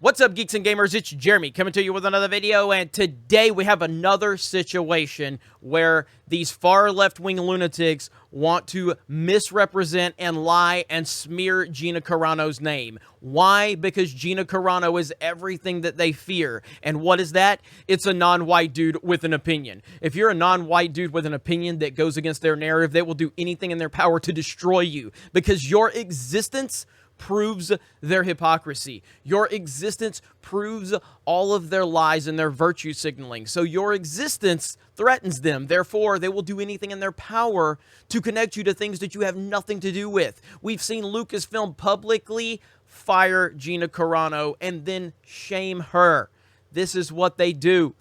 What's up, Geeks and Gamers? It's Jeremy coming to you with another video, and today we have another situation where these far left-wing lunatics want to misrepresent and lie and smear Gina Carano's name. Why? Because Gina Carano is everything that they fear. And what is that? It's a non-white dude with an opinion. If you're a non-white dude with an opinion that goes against their narrative, they will do anything in their power to destroy you, because your existence proves their hypocrisy. Your existence proves all of their lies and their virtue signaling. So your existence threatens them. Therefore, they will do anything in their power to connect you to things that you have nothing to do with. We've seen Lucasfilm publicly fire Gina Carano and then shame her. This is what they do.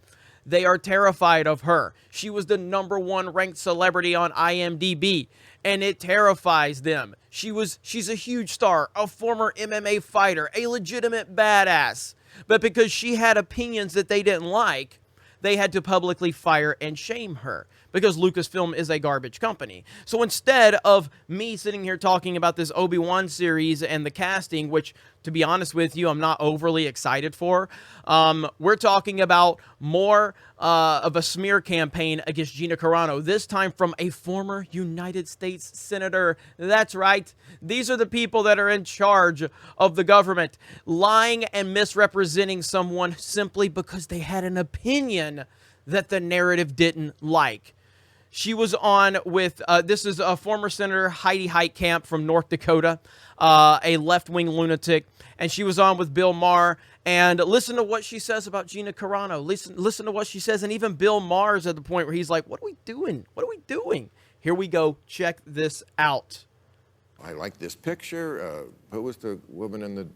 They are terrified of her. She was the #1 ranked celebrity on IMDb, and it terrifies them. She's a huge star, a former MMA fighter, a legitimate badass. But because she had opinions that they didn't like, they had to publicly fire and shame her, because Lucasfilm is a garbage company. So instead of me sitting here talking about this Obi-Wan series and the casting, which, to be honest with you, I'm not overly excited for, we're talking about more of a smear campaign against Gina Carano, this time from a former United States Senator. That's right. These are the people that are in charge of the government, lying and misrepresenting someone simply because they had an opinion that the narrative didn't like. She was on with, this is a former Senator Heidi Heitkamp from North Dakota, a left-wing lunatic, and she was on with Bill Maher, and listen to what she says about Gina Carano. Listen to what she says, and even Bill Maher's at the point where he's like, what are we doing? What are we doing? Here we go. Check this out. I like this picture. Who was the woman in the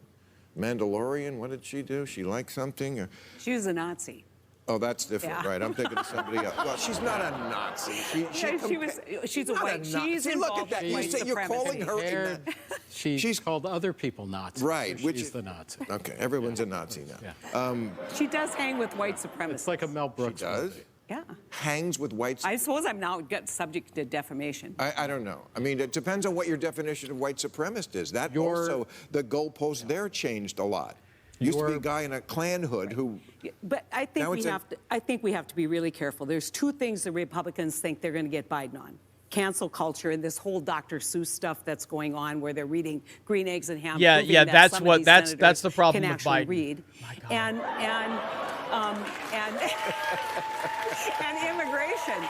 Mandalorian? What did she do? She liked something? She was a Nazi. Oh, that's different, Yeah. right? I'm thinking of somebody else. Well, she's not a Nazi. She's a white. She's See, look at involved that. in white You're calling her supremacy. in that. She's called other people Nazis. Right. So she's the Nazi. Okay, everyone's a Nazi now. Yeah. She does hang with white supremacists. It's like a Mel Brooks She does? movie. Yeah. Hangs with white. I suppose I'm now subject to defamation. I don't know. I mean, it depends on what your definition of white supremacist is. That also, the goalpost there changed a lot. Used to be a guy in a Klan hood who. But I think we have to be really careful. There's two things the Republicans think they're going to get Biden on: cancel culture and this whole Dr. Seuss stuff that's going on, where they're reading Green Eggs and Ham. Yeah, that that's some what of these that's the problem can with actually Biden. Read. My God. And immigration.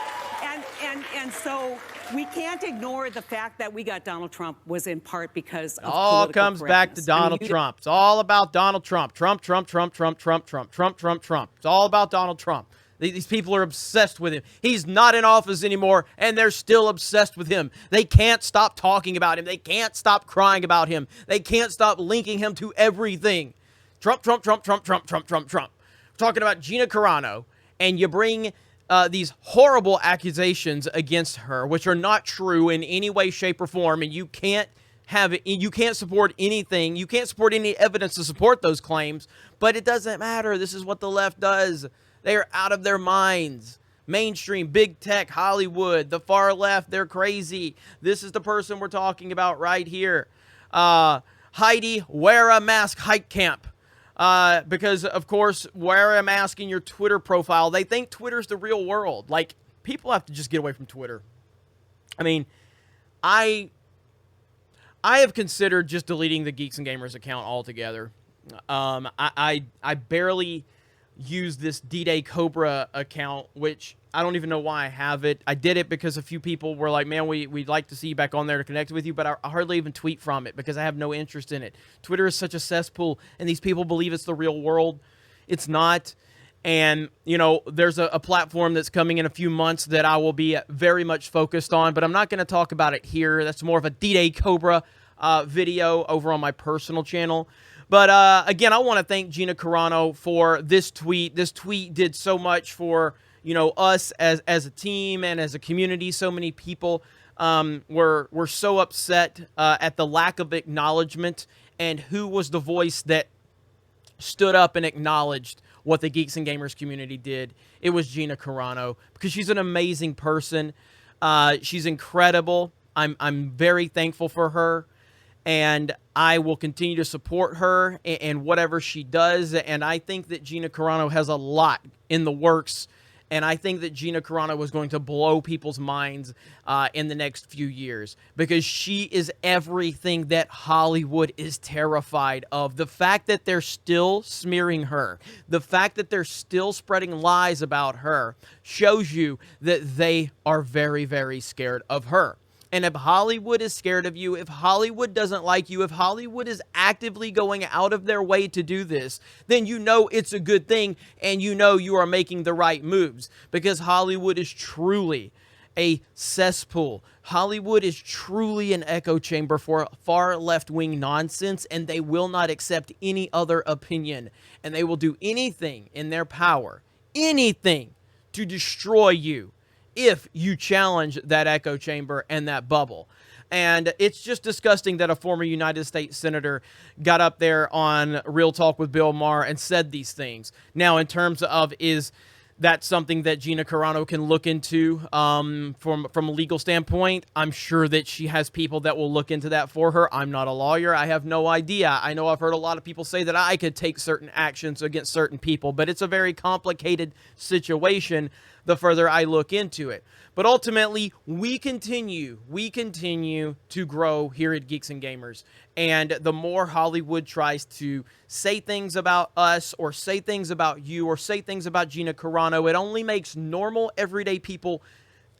And so we can't ignore the fact that we got Donald Trump was in part because of All comes back to Donald Trump. It's all about Donald Trump. Trump. It's all about Donald Trump. These people are obsessed with him. He's not in office anymore, and they're still obsessed with him. They can't stop talking about him. They can't stop crying about him. They can't stop linking him to everything. Trump. We're talking about Gina Carano, and you bring these horrible accusations against her, which are not true in any way, shape, or form, and you can't support anything. You can't support any evidence to support those claims, but it doesn't matter. This is what the left does. They are out of their minds. Mainstream, big tech, Hollywood, the far left, they're crazy. This is the person we're talking about right here. Heidi, wear a mask, Heitkamp. Because, of course, wear a mask in your Twitter profile. They think Twitter's the real world. Like, people have to just get away from Twitter. I mean, I have considered just deleting the Geeks and Gamers account altogether. I barely use this D-Day Cobra account, which I don't even know why I have it. I did it because a few people were like, man, we'd like to see you back on there to connect with you, but I hardly even tweet from it because I have no interest in it. Twitter is such a cesspool, and these people believe it's the real world. It's not. And, you know, there's a platform that's coming in a few months that I will be very much focused on, but I'm not going to talk about it here. That's more of a D-Day Cobra video over on my personal channel. But, again, I want to thank Gina Carano for this tweet. This tweet did so much for, you know, us as a team and as a community. So many people were so upset at the lack of acknowledgement, and who was the voice that stood up and acknowledged what the Geeks and Gamers community did. It was Gina Carano, because she's an amazing person. She's incredible. I'm very thankful for her. and I will continue to support her and whatever she does. And I think that Gina Carano has a lot in the works. And I think that Gina Carano is going to blow people's minds in the next few years, because she is everything that Hollywood is terrified of. The fact that they're still smearing her, the fact that they're still spreading lies about her, shows you that they are very, very scared of her. And if Hollywood is scared of you, if Hollywood doesn't like you, if Hollywood is actively going out of their way to do this, then you know it's a good thing, and you know you are making the right moves, because Hollywood is truly a cesspool. Hollywood is truly an echo chamber for far left-wing nonsense, and they will not accept any other opinion, and they will do anything in their power, anything, to destroy you if you challenge that echo chamber and that bubble. And it's just disgusting that a former United States Senator got up there on Real Talk with Bill Maher and said these things. Now, in terms of, is that something that Gina Carano can look into from a legal standpoint? I'm sure that she has people that will look into that for her. I'm not a lawyer. I have no idea. I know I've heard a lot of people say that I could take certain actions against certain people, but it's a very complicated situation the further I look into it. But ultimately, we continue to grow here at Geeks and Gamers. And the more Hollywood tries to say things about us, or say things about you, or say things about Gina Carano, it only makes normal, everyday people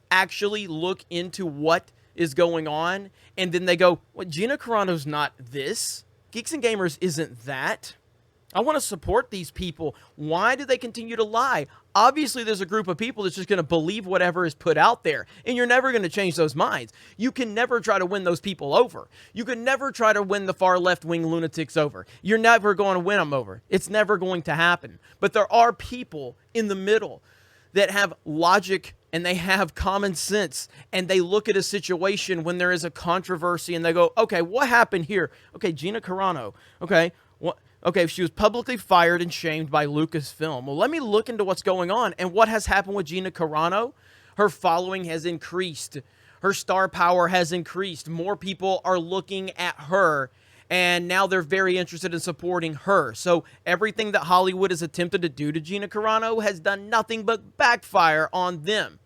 actually look into what is going on. And then they go, well, Gina Carano's not this. Geeks and Gamers isn't that. I want to support these people. Why do they continue to lie? Obviously, there's a group of people that's just going to believe whatever is put out there, and you're never going to change those minds. You can never try to win those people over. You can never try to win the far left-wing lunatics over. You're never going to win them over. It's never going to happen. But there are people in the middle that have logic, and they have common sense, and they look at a situation when there is a controversy, and they go, okay, what happened here? Okay, Gina Carano. Okay, what? Okay, she was publicly fired and shamed by Lucasfilm. Well, let me look into what's going on. And what has happened with Gina Carano? Her following has increased. Her star power has increased. More people are looking at her, and now they're very interested in supporting her. So everything that Hollywood has attempted to do to Gina Carano has done nothing but backfire on them.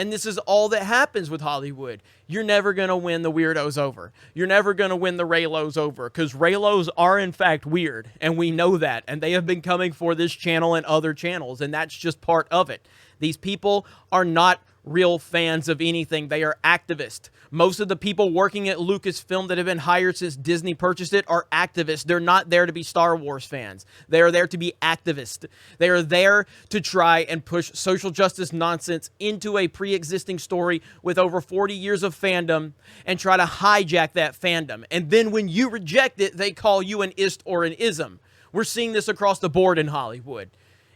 And this is all that happens with Hollywood. You're never going to win the weirdos over. You're never going to win the Raylos over, because Raylos are, in fact, weird, and we know that. And they have been coming for this channel and other channels, and that's just part of it. These people are not real fans of anything. They are activists. Most of the people working at Lucasfilm that have been hired since Disney purchased it are activists. They're not there to be Star Wars fans. They are there to be activists. They are there to try and push social justice nonsense into a pre-existing story with over 40 years of fandom, and try to hijack that fandom. And then when you reject it, they call you an ist or an ism. We're seeing this across the board in Hollywood.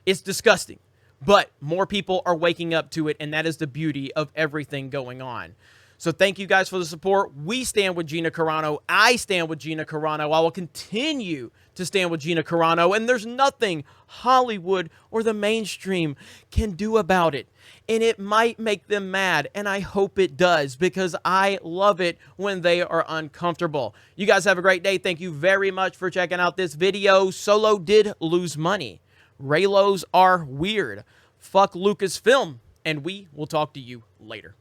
It's disgusting. But more people are waking up to it, and that is the beauty of everything going on. So thank you guys for the support. We stand with Gina Carano. I stand with Gina Carano. I will continue to stand with Gina Carano, and there's nothing Hollywood or the mainstream can do about it. And it might make them mad, and I hope it does, because I love it when they are uncomfortable. You guys have a great day. Thank you very much for checking out this video. Solo did lose money. Raylos are weird. Fuck Lucasfilm, and we will talk to you later.